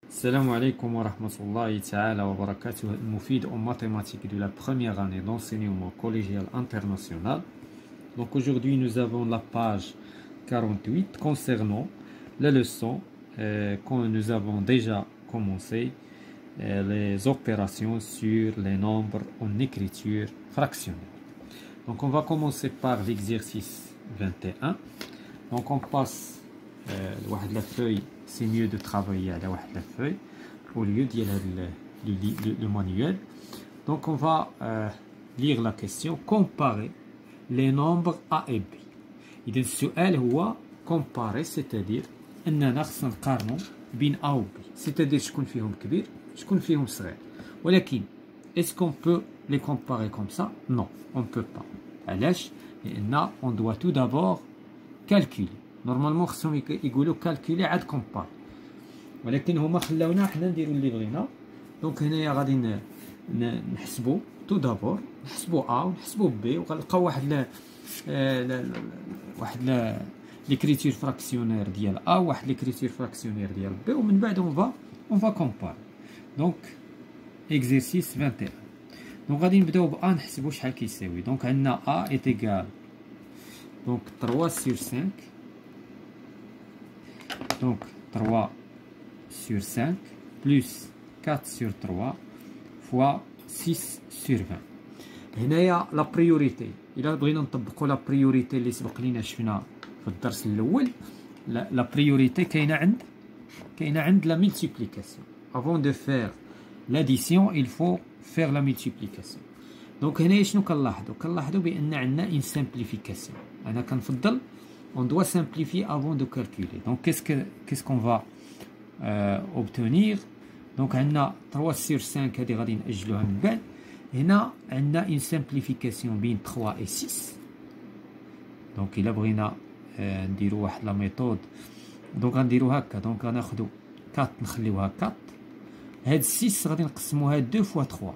Salam alaikum wa rahmatullahi ta'ala wa barakatuh, Moufid en mathématiques de la première année d'enseignement collégial international. Donc aujourd'hui nous avons la page 48 concernant la leçon quand nous avons déjà commencé les opérations sur les nombres en écriture fractionnelle. Donc on va commencer par l'exercice 21. Donc on passe la feuille. C'est mieux de travailler à la feuille au lieu d'y aller le manuel. Donc on va lire la question. Comparer les nombres A et B. إذا السؤال هو comparer, c'est-à-dire أننا خصنا نقارنوا بين A و B. C'est-à-dire شكون فيهم كبير شكون فيهم صغير. ولكن est-ce qu'on peut les comparer comme ça? Non, on ne peut pas. علاش؟ لأن on doit tout d'abord calculer. نورمالمون خصهم يقولوا كالكولي عاد كومبار، ولكن هما خلاونا حنا نديرو اللي بغينا. دونك هنايا غادي نحسبوا تو دابور، نحسبوا ا ونحسبوا بي، وغنلقاو واحد ليكريتور فراكسيونير ديال ا وواحد ليكريتور فراكسيونير ديال بي، ومن بعد اون فا كومبار. دونك اكزرسيس 21. دونك غادي نبداو ب ا نحسبوا شحال كيساوي. دونك عندنا ا ايت ايكال دونك 3 sur 5. Donc 3 sur 5 plus 4 sur 3 fois 6 sur 20. هنايا لا بريوريتي، الا بغينا نطبقوا لا بريوريتي اللي سبق لينا شفنا في الدرس الاول، لا بريوريتي كاينه عند لا ملتيبليكاسيون. avant de faire l'addition il faut faire la multiplication. دونك هنايا شنو كنلاحظوا بان عندنا une simplification. انا كنفضل on doit simplifier avant de calculer. Donc qu'est-ce qu'on va obtenir? Donc on a 3 sur 5 هذه غادي نأجلوها من بعد. هنا عندنا une simplification بين 3 et 6. Donc إلا بغينا نديرو واحد لا ميثود، دونك غنديرو هكا. دونك غناخدو 4 نخليوها 4. هاد 6 غادي نقسموها 2 fois 3،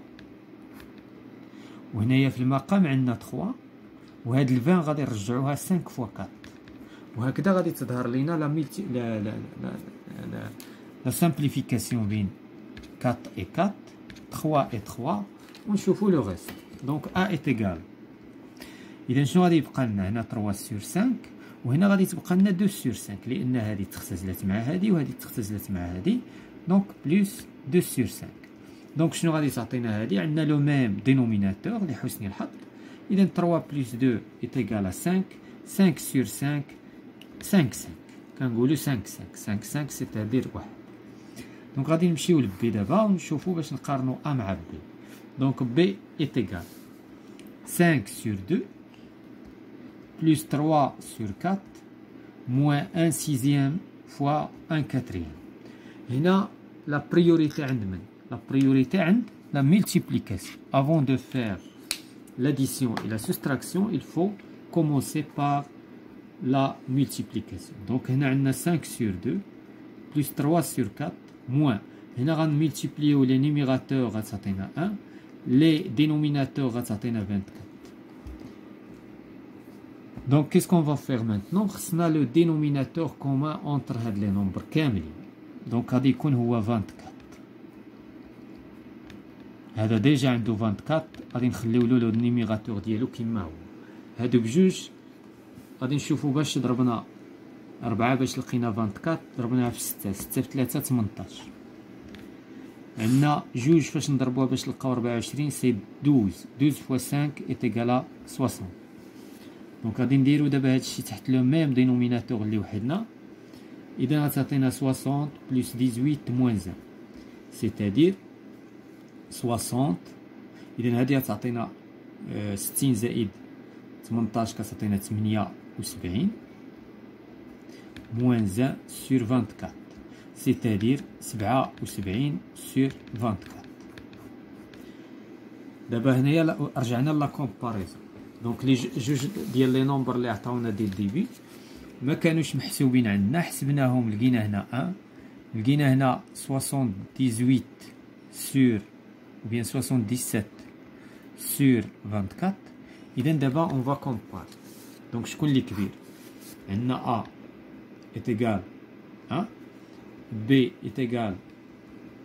وهنايا في المقام عندنا 3، وهاد 20 غادي نرجعوها 5 fois 4. وهكذا غادي تظهر لينا لا سامبليفيكاسيون بين 4 et 4 3 et 3 ونشوفوا لو غيست. دونك ا ايت ايكال، اذا شنو غادي يبقى لنا هنا 3 sur 5، وهنا غادي تبقى لنا 2 sur 5 لان هذه تختزلت مع هذه وهذه تختزلت مع هذه. دونك بلس 2 sur 5. دونك شنو غادي تعطينا هذه؟ عندنا لو ميم دينوميناتور لحسن الحظ. اذا 3 plus 2 est égal à 5. 5 sur 5 5 كنقولوا 5 سيتادير 1. دونك غادي نمشيو لبي دابا ونشوفوا باش نقارنوا ا مع بي. دونك بي ايت ايكال 5 sur 2 plus 3 sur 4 moins 1 sixième fois 1 quatrième. هنا لا بريوريتي عند من؟ لا بريوريتي عند لا ملتيبليكاسيون. avant de faire l'addition et la soustraction il faut commencer par la multiplication. Donc هنا عندنا 5 sur 2 plus 3 sur 4 moins. هنا غنملتيبليو لي نيميراتور غتعطينا 1، لي دينوميناتور غتعطينا 24. Donc qu'est-ce qu'on va faire maintenant؟ خصنا لو دينوميناتور كومان entre هاد لي نومبر كاملين. دونك غادي يكون هو 24. هذا ديجا عنده 24، غادي نخليو له النيميراتور ديالو كيما هو. هادو بجوج غادي نشوفو باش ضربنا 4 باش لقينا 24، ضربناها في 6 في 3 18. عندنا جوج فاش نضربوها باش نلقاو 24 سي 12 fois 5 est égal à 60. دونك غادي نديرو دابا هادشي تحت لو ميم دينوميناتور اللي وحدنا. اذا غتعطينا 60 plus 18 moins 1 c'est-à-dire 60. اذا هادي غتعطينا 60 زائد 18 كتعطينا 78 moins 1 sur 24 c'est-à-dire 77 sur 24. دابا هنايا رجعنا لا كومباريزون. دونك لي جوج ديال لي نومبر اللي عطاونا ديال الديبي ما كانوش محسوبين عندنا، حسبناهم لقينا هنا 1، لقينا هنا 78 sur ou bien 77 sur 24. إذا دابا on va comparer. دونك شكون اللي كبير؟ عندنا A est égal 1, B est égal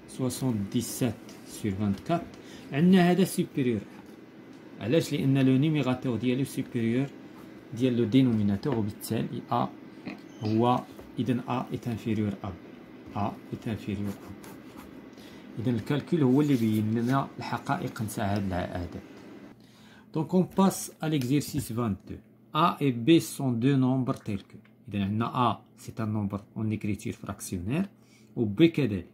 77 sur 24 عندنا هذا supérieur علاش لان لو نيميراتور ديالو supérieur ديال لو دينوميناتور وبالتالي a هو اذا a est inférieur à b a est inférieur à b اذا الكالكول هو اللي بين لنا الحقائق نتاع هاد العدد. Donc on passe à l'exercice 22. A et B sont deux nombres tels que. A c'est un nombre en écriture fractionnaire ou B كذلك.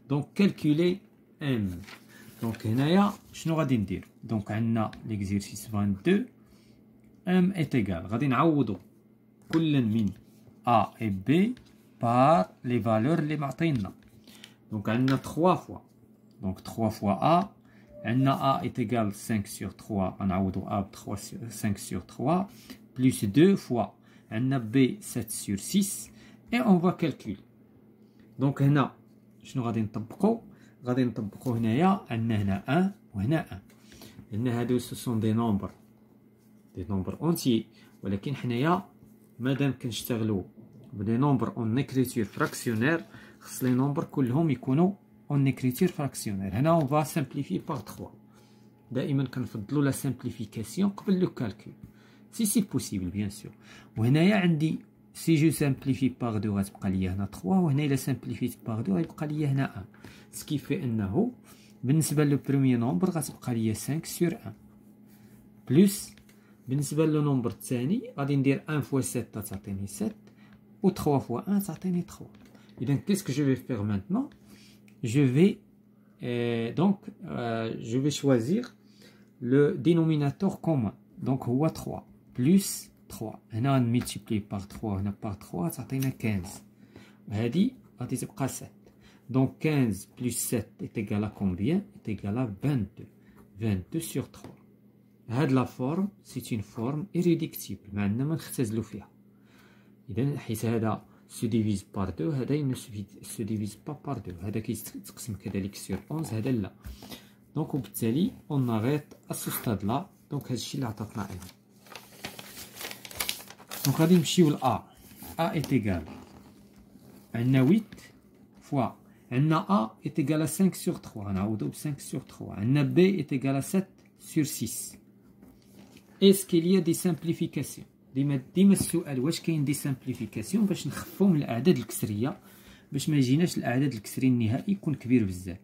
Donc calculer M. Donc هنايا شنو غادي ندير؟ Donc عندنا l'exercice 22 M est égal. غادي نعوضو كل من A et B par les valeurs اللي معطينا. Donc عندنا 3 fois. Donc 3 fois A. A est égal 5 sur 3, on a A 5 sur 3, plus 2 fois, on a B 7 sur 6, et on va calculer. Donc, on a, je vais نطبقو هنايا عندنا 1 وهنا 1. لأن هادو ce sont des nombres entiers, ولكن حنايا مادام كنشتغلو بدي nombres en écriture fractionnaire, خص les nombres كلهم يكونوا en écriture fractionnaire. هنا on va simplifier par 3. دائما كنفضلوا la simplification قبل le calcul si c'est possible bien sûr. وهنايا عندي si je simplifie par 2 غتبقى لي هنا 3 وهنا الا simplified par 2 غيبقى لي هنا 1 ce qui fait انه بالنسبه لو premier nombre غتبقى لي 5 sur 1 plus بالنسبه لو nombre الثاني غادي ندير 1 fois 7 تعطيني 7 و 3 fois 1 تعطيني 3. اذا qu'est-ce que je vais faire maintenant? Je vais je vais choisir le dénominateur commun. Donc, هو 3 plus 3. هنا multiplier par 3 هنا par 3 تعطينا 15. وهذه غادي تبقى 7. Donc 15 plus 7 est égal à combien? Est égal à 22. 22 sur 3. هاد la forme c'est une forme irréductible. ما عندنا ما نختزلو فيها. إذا حيت هذا se divise par 2 هذا il ne se divise pas par 2 هذا كيتقسم كذلك sur 11 هذا لا. دونك وبالتالي on arrête à ce stade là. دونك هادشي اللي عطاتنا هنا. دونك غادي نمشيو ل A. A est égal عندنا 8 fois عندنا A est égal à 5 sur 3 غنعوضو ب 5 sur 3 عندنا B est égal à 7 sur 6. Est-ce qu'il y a des simplifications؟ ديما السؤال واش كاين دي سامبليفيكاسيون باش نخفو من الاعداد الكسريه باش ما يجيناش الاعداد الكسري النهائي يكون كبير بزاف.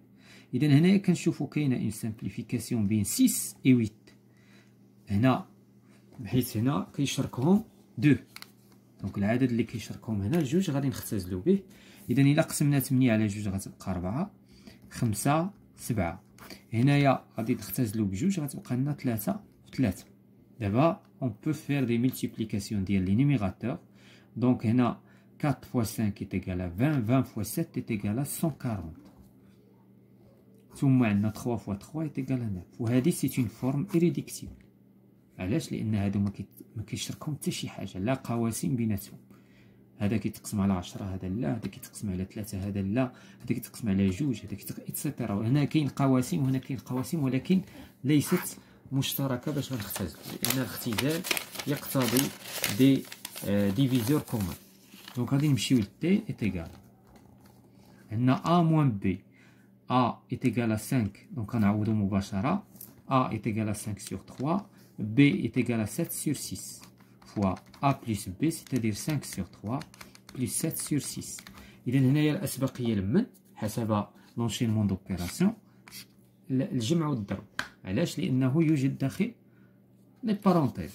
اذا هنايا كنشوفوا كاينه اون سامبليفيكاسيون بين 6 و 8 هنا بحيث هنا كيشاركهم 2. دونك العدد اللي كيشاركهم هنا جوج غادي نختزلوا به. اذا الا قسمنا 8 على جوج غتبقى 4 5 7. هنايا غادي نختزلوا بجوج غتبقى لنا 3 في 3. D'abord, on peut faire des multiplications des numérateurs. Donc, 4 fois 5 est égal à 20, 20 fois 7 est égal à 140. ثم 3 fois 3 est égal à 9. وهذه c'est une forme irréductible. علاش؟ لأن هادو ما كيشتركهم حتى شي حاجة، لا قواسم بيناتهم. هذا كيتقسم على 10 هذا لا، هذا كيتقسم على 3 هذا لا، هذا كيتقسم على 2 هذا إتسيتيرا. هنا كاين قواسم وهنا كاين قواسم ولكن ليست مشتركه باش غنختزل لان الاختزال يقتضي دي ديفيزور كومون. دونك غادي نمشيو ل تي est égal عندنا a moins b. a est égal à 5 دونك غنعوضو مباشره. a est égal à 5 sur 3 b est égal à 7 sur 6 fois a plus b c'est-à-dire 5 sur 3 plus 7 sur 6. اذا هنايا الاسبقيه لمن حسب لونشينمون دوبيراسيون الجمع والضرب. علاش؟ لانه يوجد داخل لي بارونتيز.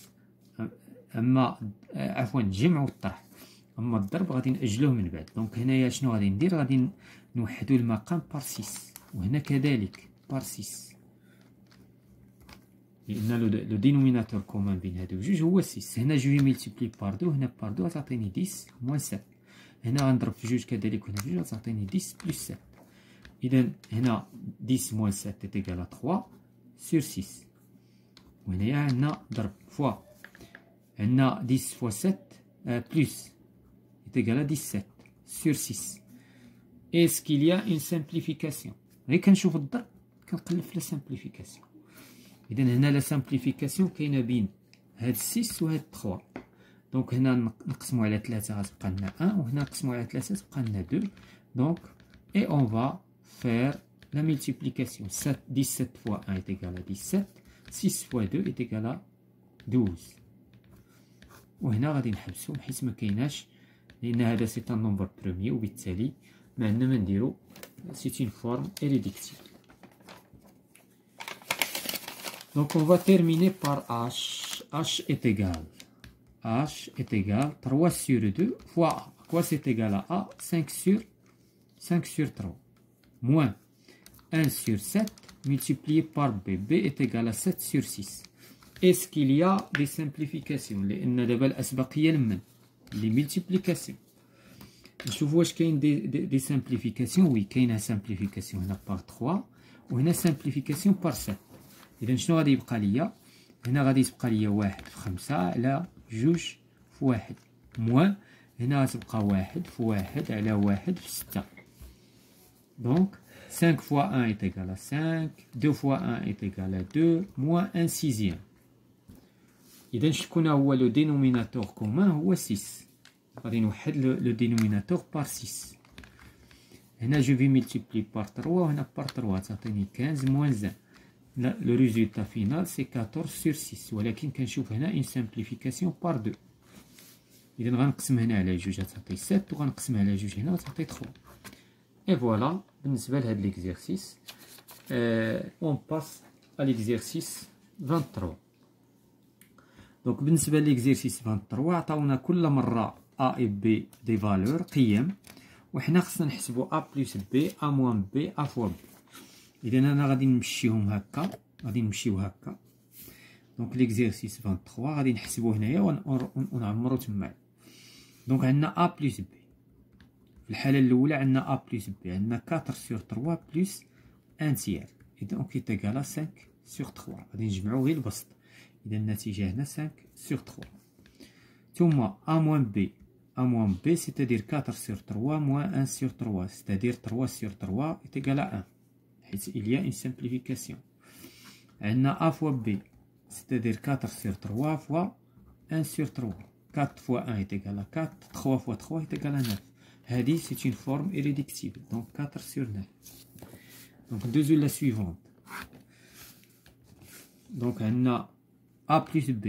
اما عفوا الجمع والطرح. اما الضرب غادي ناجلوه من بعد. دونك هنايا شنو غادي ندير؟ غادي نوحدو المقام بار 6 وهنا كذلك بار 6 لان لو دينوميناتور كومون بين هادو جوج هو 6. هنا جو ملتيبلي بار 2 هنا بار 2 غتعطيني 10 موان 7. هنا غنضرب في جوج كذلك وهنا في جوج غتعطيني 10 بلس 7. اذا هنا 10 موان 7 est égal à 3 sur 6. وهنايا عندنا ضرب فوا عندنا 10 fois 7 plus est égal à 17 sur 6. Est-ce qu'il y a une simplification? غير كنشوف الضرب كنقلب في لا سامبليفيكاسيون. اذا هنا لا سامبليفيكاسيون كاينه بين هاد 6 وهاد 3. دونك هنا نقسمو على 3 غتبقى لنا 1 وهنا نقسمو على 3 تبقى لنا 2. دونك et on va faire la multiplication. 17 fois 1 est égal à 17. 6 fois 2 est égal à 12. وهنا غادي نحبسو بحيث ما كايناش، لأن هذا سي ان نومبر بروميي وبالتالي ما عندنا ما نديرو، سي une forme irréductible. Donc on va terminer par H. H est égal 3 sur 2 fois A. Quoi c'est égal à A? 5 sur 3. Moins 1 sur 7 multiplié par B. B est égal à 7 sur 6. Est-ce qu'il y a des simplifications? لأن دابا الأسبقية لمن؟ les multiplications. نشوفوا واش كاين دي simplifications. Oui, كاينه simplification هنا par 3 وهنا simplification par 7. إذا شنو غادي يبقى ليا؟ هنا غادي تبقى ليا 1 في 5 على 2 في 1 موان هنا غتبقى 1 في 1 على 1 في 6. Donc 5 fois 1 est égal à 5, 2 fois 1 est égal à 2, moins 1 sixième. إذا شكون هو لو دينوميناتور كومان؟ هو 6. غادي نوحد لو دينوميناتور بار 6. هنا جو في ملتيبلي بار 3 وهنا بار 3 تعطيني 15 موان 1. لو ريزولتا فينال سي 14 sur 6. ولكن كنشوف هنا اون سامبليفيكاسيون بار 2. إذا غنقسم هنا على 2 غتعطي 7 وغنقسم على 2 هنا غتعطي 3. Et voilà, بالنسبة لهاد l'exercice. On passe à l'exercice 23. Donc بالنسبة l'exercice 23 عطاونا كل مرة A et B des valeurs قيم، وحنا خصنا نحسبو A plus B A moins B A fois B. إذا أنا غادي نمشيهم هكا، غادي نمشيو هكا. دونك l'exercice 23 غادي نحسبو هنايا ونعمرو تما. دونك عندنا A plus B. في الحالة الأولى عندنا A plus B، عندنا 4 sur 3 plus 1 tiers. دونك est égal à 5 sur 3. غادي نجمعو غير البسط. إذا النتيجة هنا 5 sur 3. ثم A moins B. A moins B c'est-à-dire 4 sur 3 moins 1 sur 3. c'est-à-dire 3 sur 3 est égal à 1. حيث il y a une simplification. عندنا A fois B c'est-à-dire 4 sur 3 fois 1 sur 3. 4 fois 1 est égal à 4. 3 fois 3 est égal à 9. هذه c'est une forme irréductible. Donc 4 sur 9. Donc deux la suivante. Donc on a A plus B.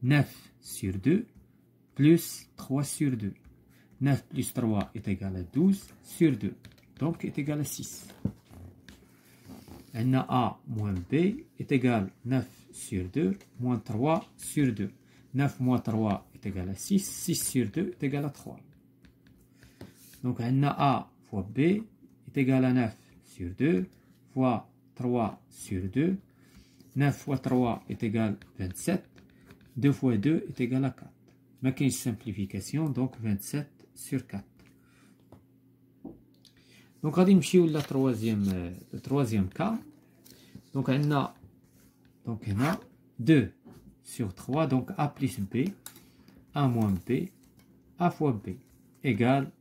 9 sur 2 plus 3 sur 2. 9 plus 3 est égal à 12 sur 2. Donc est égal à 6. On a A moins B est égal à 9 sur 2 moins 3 sur 2. 9 moins 3 est égal à 6. 6 sur 2 est égal à 3. Donc on a A fois B est égal à 9 sur 2 fois 3 sur 2. 9 fois 3 est égal à 27. 2 fois 2 est égal à 4. ما كاينش simplification, donc 27 sur 4. Donc غادي نمشيو لا troisième cas. Donc عندنا donc هنا 2 sur 3, donc A plus B, A moins B, A fois B égale.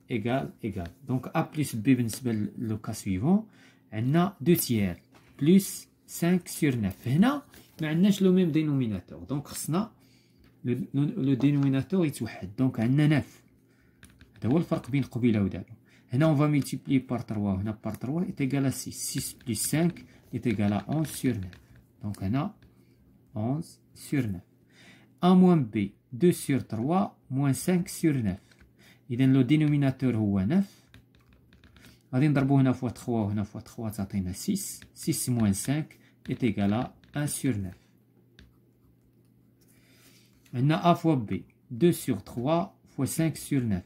Donc A plus B بالنسبة لو cas suivant عندنا 2 tiers plus 5 sur 9. هنا ما عندناش لو ميم dénominateur, donc خصنا لو dénominateur يتوحد. donc عندنا 9. هذا هو الفرق بين قبيله ودابا. هنا on va multiplier par 3 وهنا par 3 est égal à 6. 6 plus 5 est égal à 11 sur 9. donc هنا 11 sur 9. A moins B 2 sur 3 moins 5 sur 9. إذا لو dénominateur هو 9. غادي نضربو هنا fois 3 وهنا fois 3 تعطينا 6. 6 moins 5 est égal à 1 sur 9. عندنا A fois B 2 sur 3 fois 5 sur 9.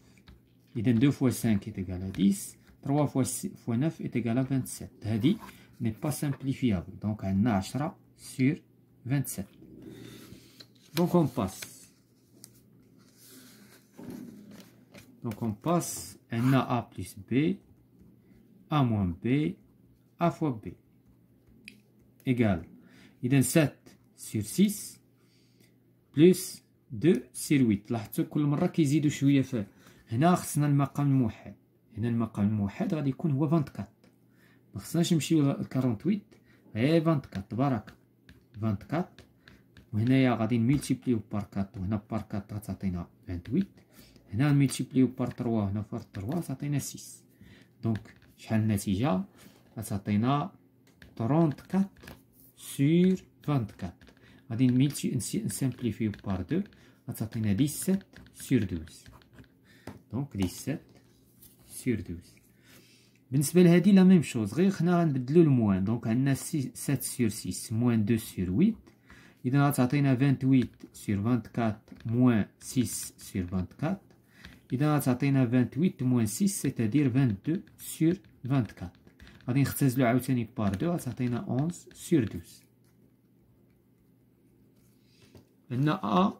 إذا 2 fois 5 est égal à 10. 3 fois 9 est égal à 27. هذه n'est pas simplifiable. donc عندنا 10 sur 27. donc on passe. donc on passe. عندنا A plus B A moins B A fois B égale. إذا 7 sur 6 plus 2 sur 8. لاحظتوا كل مرة كيزيدوا شوية فيه. هنا خصنا المقام الموحد. هنا المقام الموحد غادي يكون هو 24. ما خصناش نمشيو ل 48 غير 24. تبارك 24. وهنايا غادي نملتيبليو بار 4 وهنا بار 4 غتعطينا 28. هنا نملتيبليو بار 3 وهنا بار 3 تعطينا 6. دونك شحال النتيجة؟ غتعطينا 34 sur 24. غادي نسامبليفيو بار 2 غتعطينا 17 sur 12. دونك 17 sur 12. بالنسبة لهادي لا ميم شوز، غير حنا غنبدلو الموان. دونك عندنا 7 sur 6 موان 2 sur 8. إذا غتعطينا 28 sur 24 موان 6 sur 24. إذا غتعطينا 28 موان 6 سيتادير 22 sur 24. غادي نختزلو عاوتاني بار 2 غتعطينا 11 sur 12. عندنا A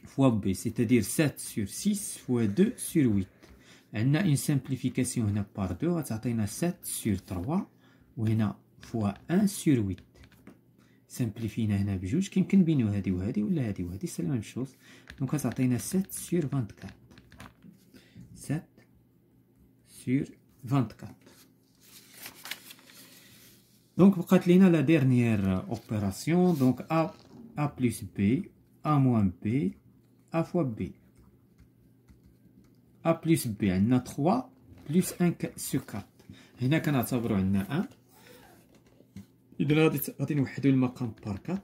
fois B c'est-à-dire 7 sur 6 fois 2 sur 8. عندنا une simplification هنا بار 2 غتعطينا 7 sur 3 وهنا fois 1 sur 8. سامبليفينا هنا بجوج، كيمكن نبينو هادي وهادي ولا هادي وهادي سي لا ميم شوز. دونك غتعطينا 7 sur 24. 7 sur 24. دونك بقات لينا لا ديرنيير اوبيراسيون. دونك A plus B A moins B A fois B. A plus B عندنا 3 plus 1 sur 4. هنا كنعتبرو عندنا 1. إذا غادي نوحدو المقام بار 4.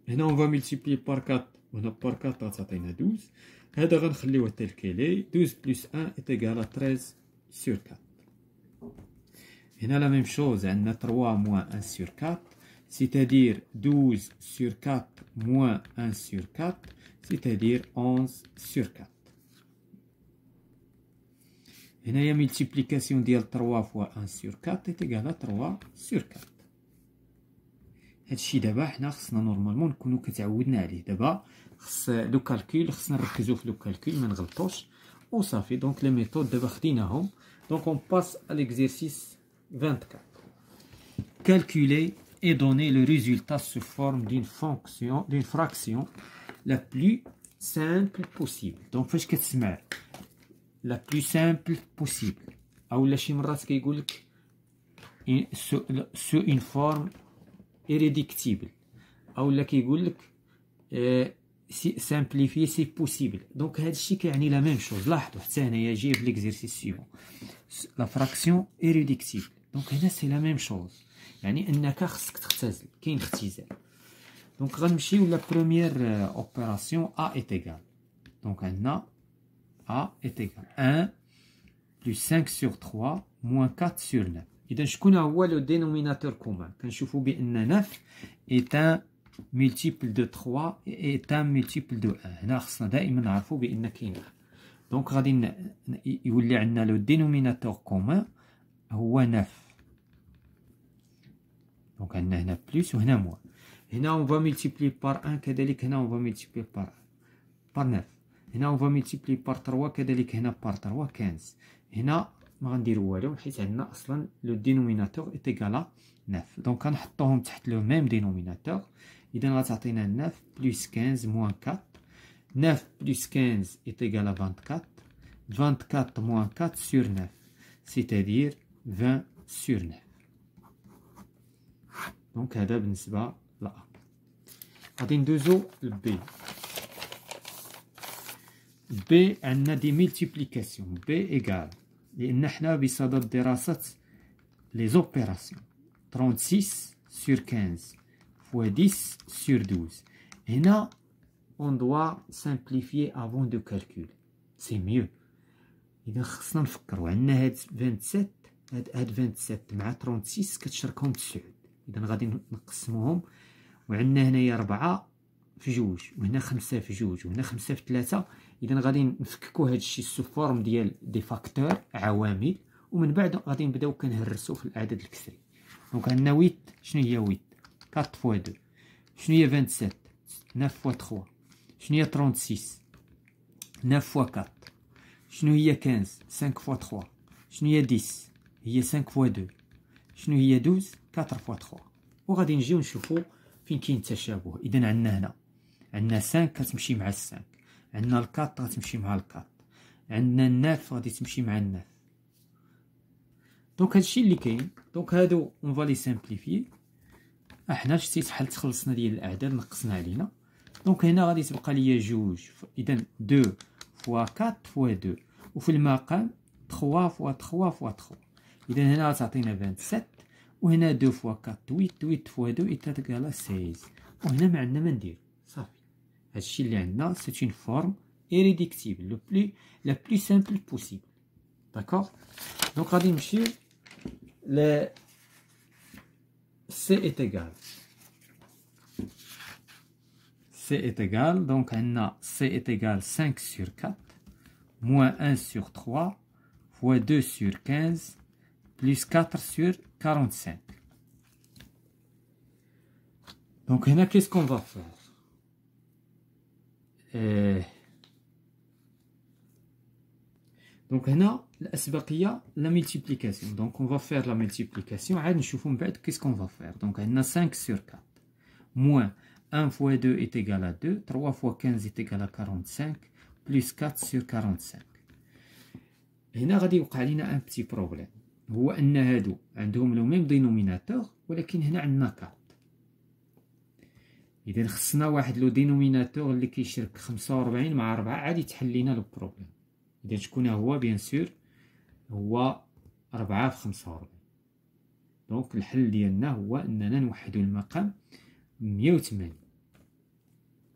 هنا اون فا ملتيبلي بار 4 وهنا بار 4 غتعطينا 12. هذا غنخليوه تيل كيلي. 12 بلس 1 est égal à 13 sur 4. هنا لا ميم شوز عندنا 3 moins 1 sur 4 c'est-à-dire 12 sur 4 moins 1 sur 4 c'est-à-dire 11 sur 4. هنايا ملتيبليكاسيون ديال 3 fois 1 sur 4 est égal à 3 sur 4. هادشي دابا حنا خصنا نورمالمون نكونو كتعودنا عليه. دابا خص لو كالكول خصنا نركزو في لو كالكول ما نغلطوش وصافي. دونك لي ميثود دابا خديناهم. دونك اون باس à l'exercice 24. Calculer et donner le résultat sous forme d'une fraction la plus simple possible. Donc فاش كتسمع la plus simple possible اولا شي مرات كيقولك sous une forme irréductible اولا كيقولك simplifier c'est possible. دونك هادشي كيعني لا ميم شوز. لاحظوا حتى هنايا جاي في ليكزيرسيس سيفون لا فراكسيون irréductible. دونك هنا سي لا ميم شوز، يعني انك خصك تختزل، كاين اختزال. دونك غنمشيو لا بروميير اوبيراسيون A est égal. دونك عندنا A est égal 1 plus 5 sur 3 moins 4 sur 9. إذا شكون هو لو دينوميناتور كومان؟ كنشوفو بأن 9 est un multiple de 3 et est un multiple de 1. هنا خصنا دائما نعرفو بأن كاين 1. دونك غادي يولي عندنا لو دينوميناتور كومان هو 9. دونك عندنا هنا بلس وهنا موان. هنا اون فا ملتيبلي بار 1 كذلك هنا اون فا ملتيبلي بار 9. هنا اون فا ملتيبلي بار 3 كذلك هنا بار 3 15. هنا ما غنديرو والو حيت عندنا اصلا لو دينوميناتور ايت ايكالا 9. دونك كنحطوهم تحت لو ميم دينوميناتور. اذا غتعطينا 9 بلس 15 موان 4. 9 بلس 15 ايت ايكالا 24. 24 موان 4 sur 9 c'est-à-dire 20 sur 9. دونك هذا بالنسبة ل A. غادي ندوزو ل B. B عندنا دي ملتيبليكاسيون. B إيكال لأن حنا بصدد دراسة لي زوبيراسيون 36 sur 15 fois 10 sur 12. هنا on doit simplifier avant de calcul. C'est mieux. إذا خصنا نفكرو عندنا هاد 27 هاد 27 مع 36 كتشاركهم 9. إذا غادي نقسموهم وعندنا هنايا 4 في جوج وهنا 5 في جوج وهنا 5 في 3. إذا غادي نفككو هادشي سو فورم ديال دي فاكتور عوامل ومن بعد غادي نبداو كنهرسو في الأعداد الكسري. دونك عندنا 8 شنو هي 8 4 فوا 2 شنو هي 27 9 فوا 3 شنو هي 36 9 فوا 4 شنو هي 15 5 فوا 3 شنو هي 10 هي 5 فوا 2 شنو هي 12 4 فوا 3. وغادي نجيو نشوفو فين كاين التشابه. إذا عندنا هنا عندنا 5 كتمشي مع 5 عندنا 4 غتمشي مع 4 عندنا 9 غادي تمشي مع 9. دونك هادشي اللي كاين. دونك هادو اون فالي سامبليفي. احنا شتي شحال تخلصنا ديال الاعداد نقصنا علينا. دونك هنا غادي تبقى ليا جوج. اذا 2 فوا 4 فوا 2 وفي المقام 3 فوا 3 فوا 3. إذا هنا تعطينا 27 وهنا 2 فوا 4 8 8 فوا 2 إيتال 16 وهنا ما عندنا ما ندير صافي. هادشي اللي عندنا سي اون فورم irréductible la plus simple possible. D'accord? Donc غادي نمشيو ل C est égal. C est égal, donc C est égal 5 sur 4 moins 1 sur 3 fois 2 sur 15 plus 4 sur 45. Donc هنا qu'est-ce qu'on va faire? Donc هنا الأسبقية la multiplication. Donc on va faire la multiplication. عاد نشوفو من بعد qu'est-ce qu'on va faire. Donc هنا 5 sur 4 moins 1 fois 2 est égal à 2, 3 fois 15 est égal à 45, plus 4 sur 45. هنا غادي يوقع لينا ان بتي بروبليم، هو ان هادو عندهم لو ميم دينوميناتور ولكن هنا عندنا 4. اذا خصنا واحد لو دينوميناتور اللي كيشرك 45 مع 4 عاد يتحل لينا لو بروبليم. اذا شكون هو؟ بيان سور هو 4 في 45. دونك الحل ديالنا هو اننا نوحدو المقام 180.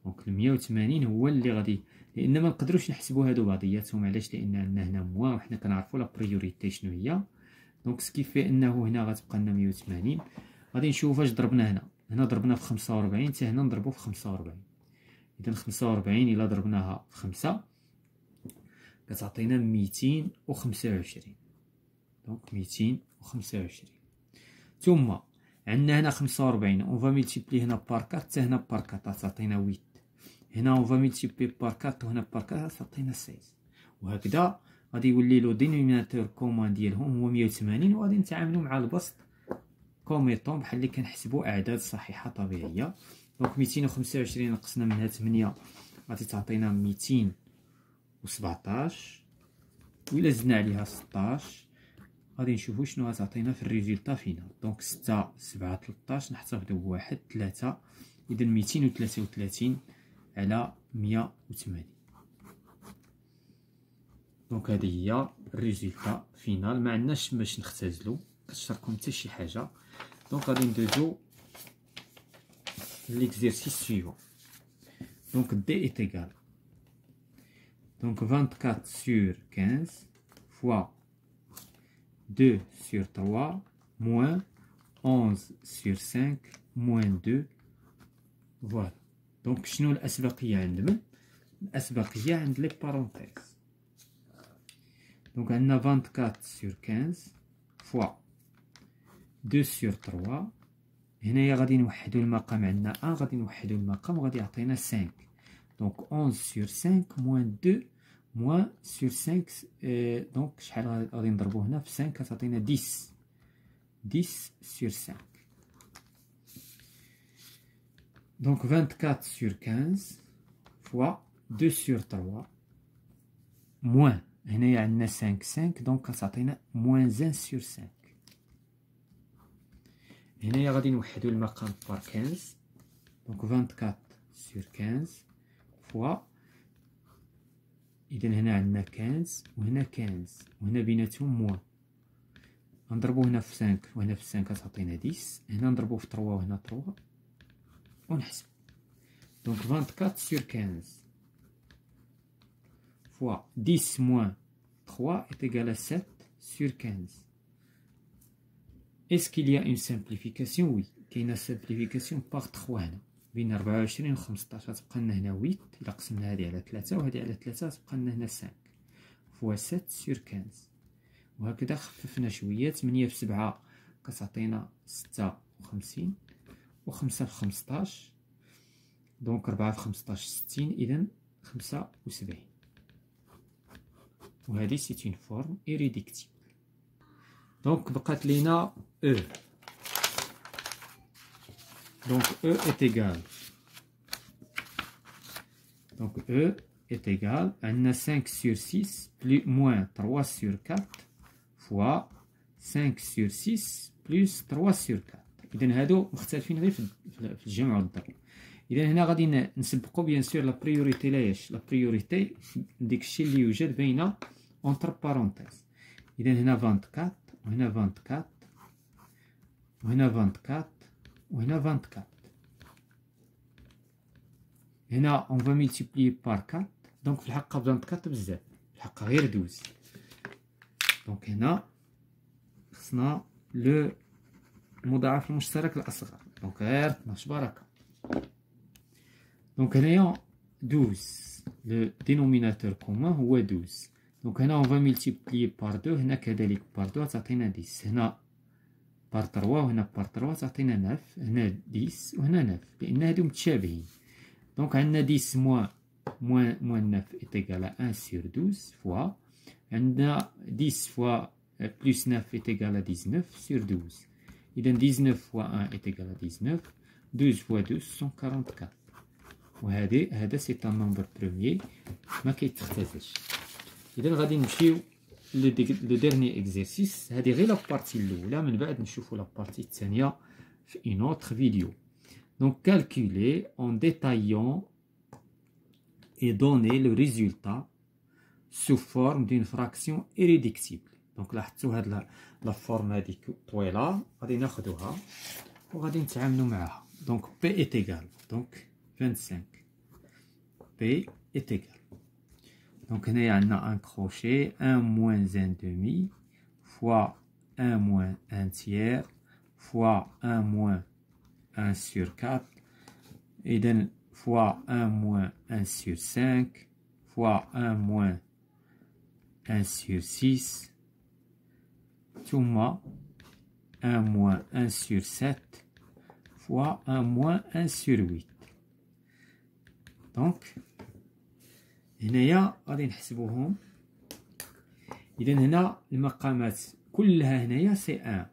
دونك 180 هو اللي غادي، لان ما نقدروش نحسبوا هادو بعضياتهم. علاش؟ لان عندنا هنا موان وحنا كنعرفوا لا بريوريتي شنو هي. دونك سكيفي انه هنا غتبقى لنا 180. غادي نشوف واش ضربنا هنا ضربنا في 45 حتى هنا نضربو في 45. اذا 45 الا ضربناها في 5 كتعطينا 225. دونك 225. ثم عندنا هنا 45 اون فا ملتيبلي هنا بار 4 حتى هنا بار 4 تعطينا 8. هنا اون فا ملتيبلي بار 4 وهنا بار 4 تعطينا 16. وهكذا غادي يولي لو دينوميناتور كومون ديالهم هو 180. وغادي نتعاملوا مع البسط كوميطون بحال اللي كنحسبوا اعداد صحيحه طبيعيه. دونك 225 نقصنا منها 8 غادي تعطينا 217. وإلا زدنا عليها 16 غادي نشوفوا شنو غتعطينا في الريزلتا فينال. دونك 6 7 13 نحتفظوا بواحد 3. اذا 233 على 180. دونك هذه هي الريزلتا فينال. ما عندناش باش نختزلوا كتشاركوا حتى شي حاجه. دونك غادي ندوزو ليكزيرسيس سويفون. دونك دي ايت ايغال دونك 24 sur 15 fois 2 sur 3 moins 11 sur 5 moins 2. فوالا. دونك شنو الأسبقية عند من؟ الأسبقية عند لي بارونتيز. دونك عندنا 24 sur 15 fois 2 sur 3. هنايا غادي نوحدو المقام، عندنا 1 غادي نوحدو المقام وغادي يعطينا 5. دونك 11 sur 5 moins 2 moins sur 5. دونك شحال غادي نضربو هنا في 5 كتعطينا 10. 10 sur 5. دونك 24 sur 15 fois 2 sur 3 moins هنايا عندنا 5 دونك كتعطينا moins 1 sur 5. هنايا غادي نوحدو المقام بار 15. دونك 24 sur 15 fois. إذا هنا عندنا 15 وهنا 15 وهنا بيناتهم موان. غنضربو هنا في 5 وهنا في 5 كتعطينا 10. هنا نضربو في 3 وهنا 3 ونحسب. دونك 24 sur 15 fois 10 moins 3 est égal à 7 sur 15. Est-ce qu'il y a une simplification? Oui. كاينه simplification par 3 هنا بين 24 و 15 غتبقى لنا هنا 8. إلا قسمنا هادي على 3 وهادي على 3 غتبقى لنا هنا 5 فوا 7 sur 15. وهكذا خففنا شويه. 8 في 7 كتعطينا 56 و5 في 15 دونك 4 في 15 60. إذا 75. وهذه سي اون فورم irréductible. دونك بقات لينا او. Donc E est égal. Donc E est égal à 5 sur 6 plus moins 3 sur 4 fois 5 sur 6 plus 3 sur 4. إذا هادو مختلفين غير في الجمع والضرب. إذا هنا غادي نسبقو بيان سور لا بريوريتي. لاش لا بريوريتي؟ ديك الشيء اللي يوجد بين اونتر بارونتيز. إذا هنا 24 وهنا 24 وهنا 24 وهنا 24. هنا on va multiplier par 4 دونك في الحقيقة 24 بزاف، في الحقيقة غير 12. دونك هنا خصنا لو المضاعف المشترك الأصغر، دونك غير 12 بركة. دونك هنايا 12 لو دينوميناتور كومون هو 12. دونك هنا on va multiplier par 2، هنا كذلك par 2 تعطينا 10، هنا par 3 وهنا par 3 تعطينا 9، هنا 10 وهنا 9 لأن هادو متشابهين. دونك عندنا 10 moins 9 est égal à 1 sur 12 fois عندنا 10 fois plus 9 est égal à 19 sur 12. إذا 19 fois 1 est égal à 19، 12 fois 2 sont 44. هذا سي ان نومبر بروميي ما كيتختزلش. إذا غادي نمشيو لو ديرني اكزرسيس، هذه غير لابارتي الأولى، من بعد نشوفو لابارتي الثانية في اون اوتر فيديو. Donc calculer en détaillant et donner le résultat sous forme d'une fraction irréductible. Donc لاحظتوا هاد لا فورم هذيك طويلة غادي ناخدوها وغادي نتعاملوا معاها. Donc P est égal donc 25. P est égal. Donc هنايا عندنا un crochet 1 moins 1 demi fois 1 moins 1 tiers fois 1 moins 1 sur 4 إذن fois 1 moins 1 sur 5 fois 1 moins 1 sur 6 ثم 1 moins 1 sur 7 fois 1 moins 1 sur 8. دونك هنايا غادي نحسبوهم. إذا هنا المقامات كلها هنايا سي 1.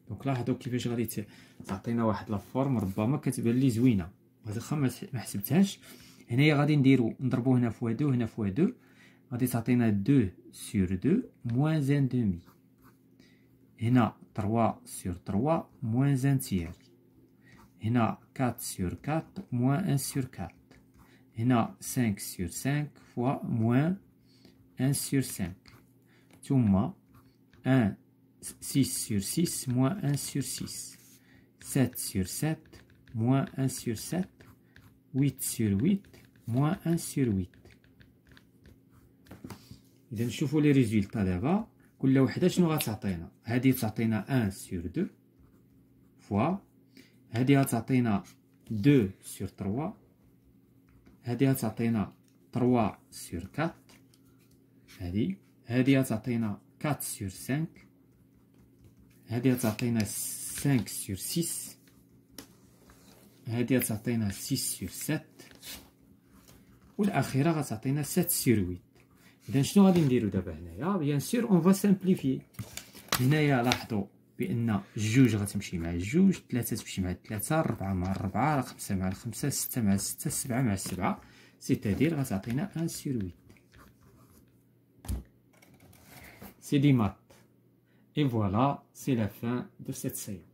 دونك لاحظوا كيفاش غادي تعطينا واحد لا فورم ربما كتبان لي زوينه، واخا ما حسبتهاش. هنايا غادي نضربو هنا فوا 2 هنا فوا 2 غادي تعطينا 2 sur 2 moins 1 demi. هنا 3 sur 3 moins 1 tiers. هنا 4 sur 4 moins 1 sur 4. هنا 5 sur 5 fois moins 1 sur 5. ثم 1 6 sur 6 moins 1 sur 6. 7 sur 7 moins 1 sur 7. 8 sur 8 moins 1 sur 8. إذا نشوفوا لي ريزولتا دابا كل وحدة شنو غتعطينا. هادي تعطينا 1 sur 2 فوا هادي غتعطينا 2 sur 3. هادي غتعطينا 3 sur 4. هادي غتعطينا 4 sur 5. هادي غتعطينا 5 sur 6. هادي غتعطينا 6 sur 7 والأخيرة غتعطينا 7 sur 8. إذا شنو غادي نديرو دابا هنايا؟ بيان سور اون فا سامبليفي. هنايا لاحظوا بأن جوج غتمشي مع جوج، 3 تمشي مع 3، 4 مع 4، 5 مع 5، 6 مع 6، 7 مع 7، سيتادير غتعطينا 1 sur 8. C'est des maths. Et voilà, c'est la fin de cette séance.